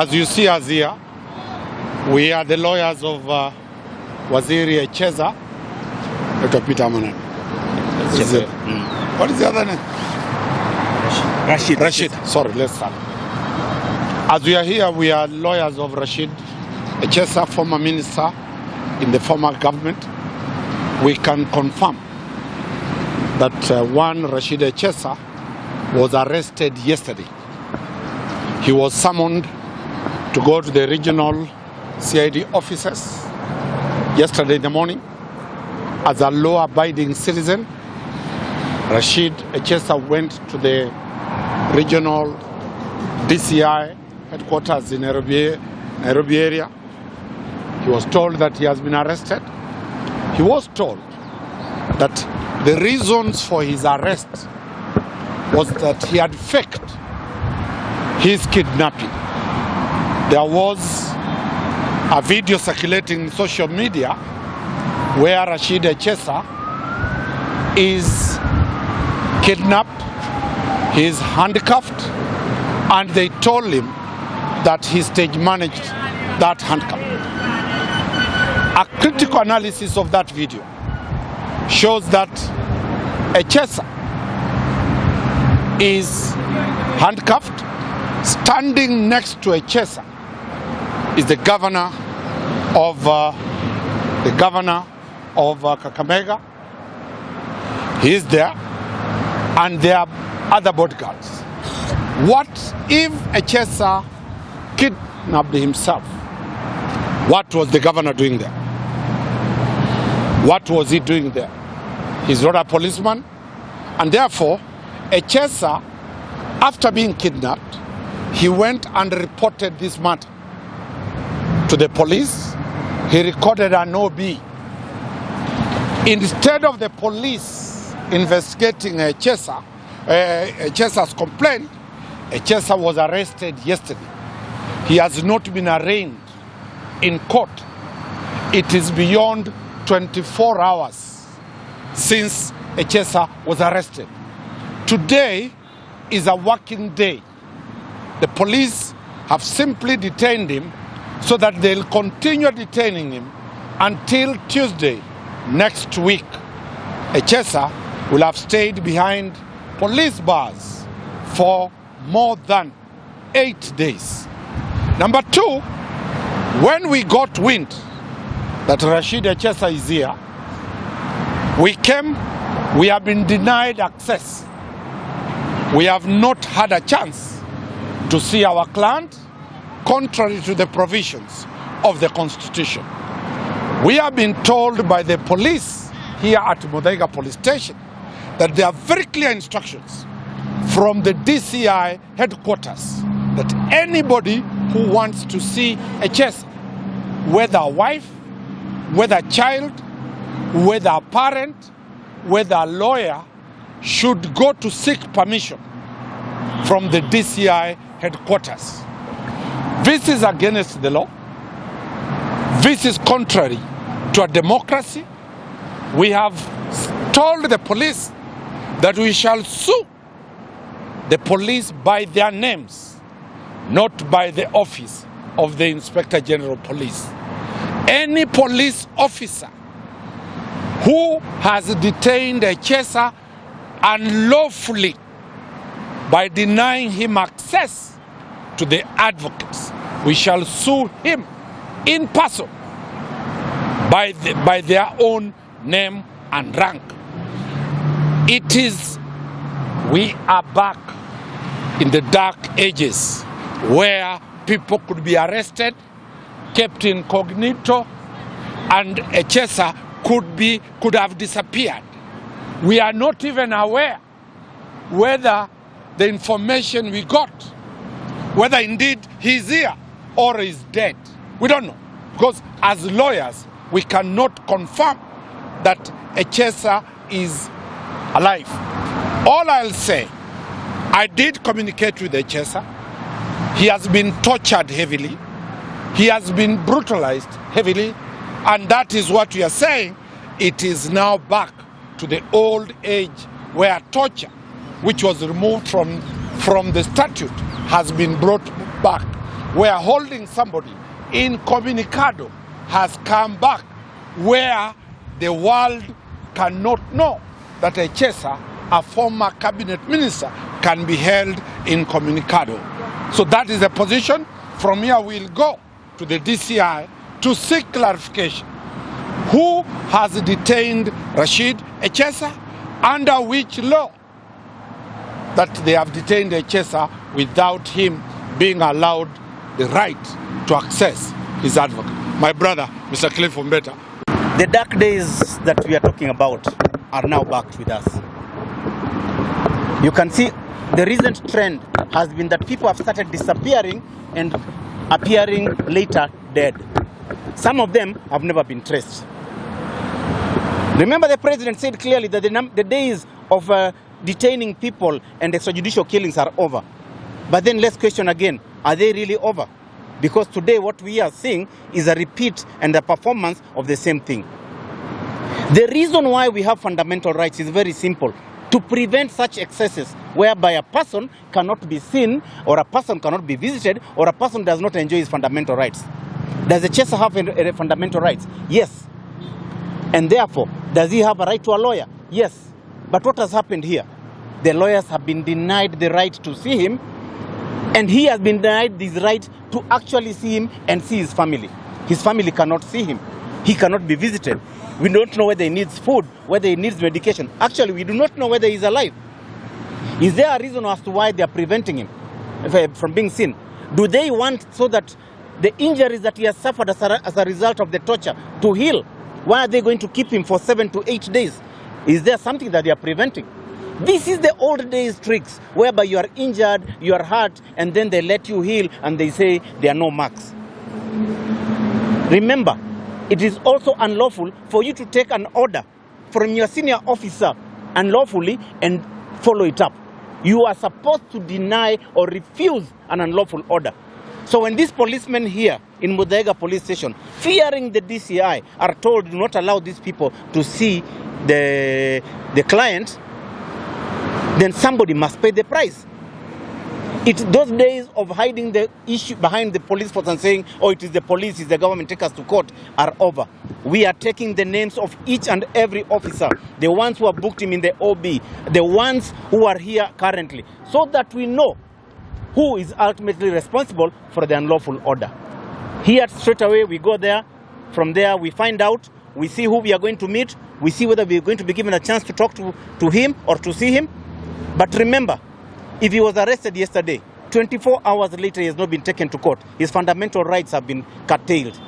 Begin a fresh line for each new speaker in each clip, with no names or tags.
As you see us here, we are the lawyers of Waziri Echesa. What is the other name? Rashid. Sorry, let's start. As we are here, we are lawyers of Rashid Echesa, former minister in the former government. We can confirm that one Rashid Echesa was arrested yesterday. He was summoned to go to the regional CID offices yesterday in the morning. As a law-abiding citizen, Rashid Echesa went to the regional DCI headquarters in Nairobi area. He was told that he has been arrested. He was told that the reasons for his arrest was that he had faked his kidnapping. There was a video circulating in social media where Rashid Echesa is kidnapped, he is handcuffed, and they told him that he stage managed that handcuff. A critical analysis of that video shows that Echesa is handcuffed. Standing next to Echesa is the governor of Kakamega. He is there, and there are other bodyguards. What if Echesa kidnapped himself? What was the governor doing there? What was he doing there? He's not a policeman, and therefore Echesa, after being kidnapped, he went and reported this matter to the police. He recorded an OB. Instead of the police investigating Echesa's complaint, Echesa was arrested yesterday. He has not been arraigned in court. It is beyond 24 hours since Echesa was arrested. Today is a working day. The police have simply detained him so that they'll continue detaining him until Tuesday next week. Echesa will have stayed behind police bars for more than 8 days. Number two, when we got wind that Rashid Echesa is here, we have been denied access. We have not had a chance to see our client, contrary to the provisions of the Constitution. We have been told by the police here at Muthaiga Police Station that there are very clear instructions from the DCI headquarters that anybody who wants to see Echesa, whether a wife, whether a child, whether a parent, whether a lawyer, should go to seek permission from the DCI headquarters. This is against the law. This is contrary to a democracy. We have told the police that we shall sue the police by their names, not by the office of the Inspector General of Police. Any police officer who has detained Echesa unlawfully by denying him access to the advocates, we shall sue him in person by their own name and rank. We are back in the dark ages where people could be arrested, kept incognito, and Echesa could have disappeared. We are not even aware whether the information we got, whether indeed he's here or is dead. We don't know, because as lawyers, we cannot confirm that Echesa is alive. All I'll say, I did communicate with Echesa. He has been tortured heavily. He has been brutalized heavily. And that is what we are saying. It is now back to the old age where torture, which was removed from the statute, has been brought back. were holding somebody. Incommunicado has come back where the world cannot know that Echesa, a former cabinet minister, can be held incommunicado. So that is the position. From here we'll go to the DCI to seek clarification. Who has detained Rashid Echesa? Under which law that they have detained Echesa without him being allowed the right to access his advocate? My brother, Mr. Cliff Umbeta.
The dark days that we are talking about are now back with us. You can see the recent trend has been that people have started disappearing and appearing later dead. Some of them have never been traced. Remember, the president said clearly that the days of detaining people and extrajudicial killings are over. But then let's question again, are they really over? Because today what we are seeing is a repeat and a performance of the same thing. The reason why we have fundamental rights is very simple. To prevent such excesses whereby a person cannot be seen, or a person cannot be visited, or a person does not enjoy his fundamental rights. Does Echesa have fundamental rights? Yes. And therefore, does he have a right to a lawyer? Yes. But what has happened here? The lawyers have been denied the right to see him, and he has been denied this right to actually see him and see his family. His family cannot see him. He cannot be visited. We don't know whether he needs food, whether he needs medication. Actually, we do not know whether he's alive. Is there a reason as to why they are preventing him from being seen? Do they want so that the injuries that he has suffered as a result of the torture to heal? Why are they going to keep him for 7 to 8 days? Is there something that they are preventing? This is the old days tricks, whereby you are injured, you are hurt, and then they let you heal and they say there are no marks. Remember, it is also unlawful for you to take an order from your senior officer unlawfully and follow it up. You are supposed to deny or refuse an unlawful order. So when these policemen here in Muthaiga police station, fearing the DCI, are told do not allow these people to see the client, then somebody must pay the price. It's those days of hiding the issue behind the police force and saying, oh, it is the police, it's the government, take us to court, are over. We are taking the names of each and every officer, the ones who have booked him in the OB, the ones who are here currently, so that we know who is ultimately responsible for the unlawful order. Here, straight away, we go there. From there, we find out, we see who we are going to meet, we see whether we are going to be given a chance to talk to him or to see him. But remember, if he was arrested yesterday, 24 hours later he has not been taken to court. His fundamental rights have been curtailed.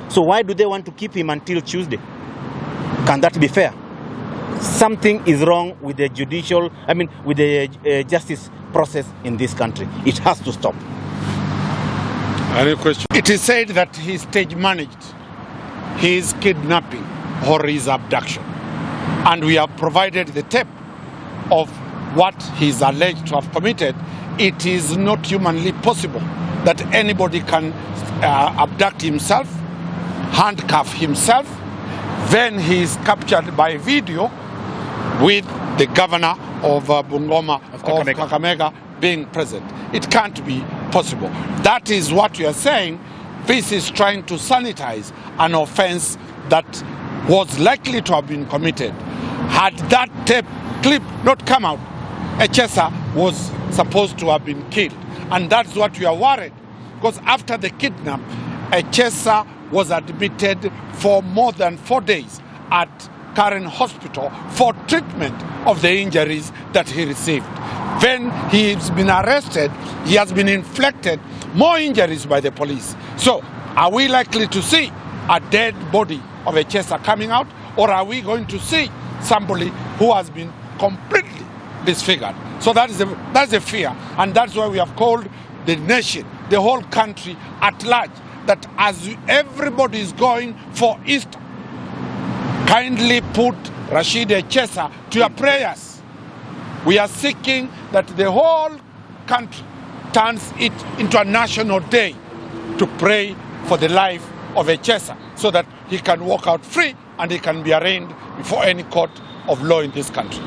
So why do they want to keep him until Tuesday? Can that be fair? Something is wrong with the with the justice process in this country. It has to stop.
Any question? It is said that he stage managed his kidnapping or his abduction. And we have provided the tape of what he is alleged to have committed. It is not humanly possible that anybody can abduct himself, handcuff himself, then he is captured by video with the governor of Bungoma, of Kakamega being present. It can't be possible. That is what we are saying. This is trying to sanitize an offense that was likely to have been committed. Had that tape clip not come out, Echesa was supposed to have been killed. And that's what we are worried. Because after the kidnap, Echesa was admitted for more than 4 days at Karen Hospital for treatment of the injuries that he received. When he's been arrested, he has been inflicted more injuries by the police. So, are we likely to see a dead body of Echesa coming out, or are we going to see somebody who has been completely disfigured? So that's the fear, and that's why we have called the nation, the whole country at large, that as everybody is going for Easter, kindly put Rashid Echesa to your prayers. We are seeking that the whole country turns it into a national day to pray for the life of Echesa so that he can walk out free and he can be arraigned before any court of law in this country.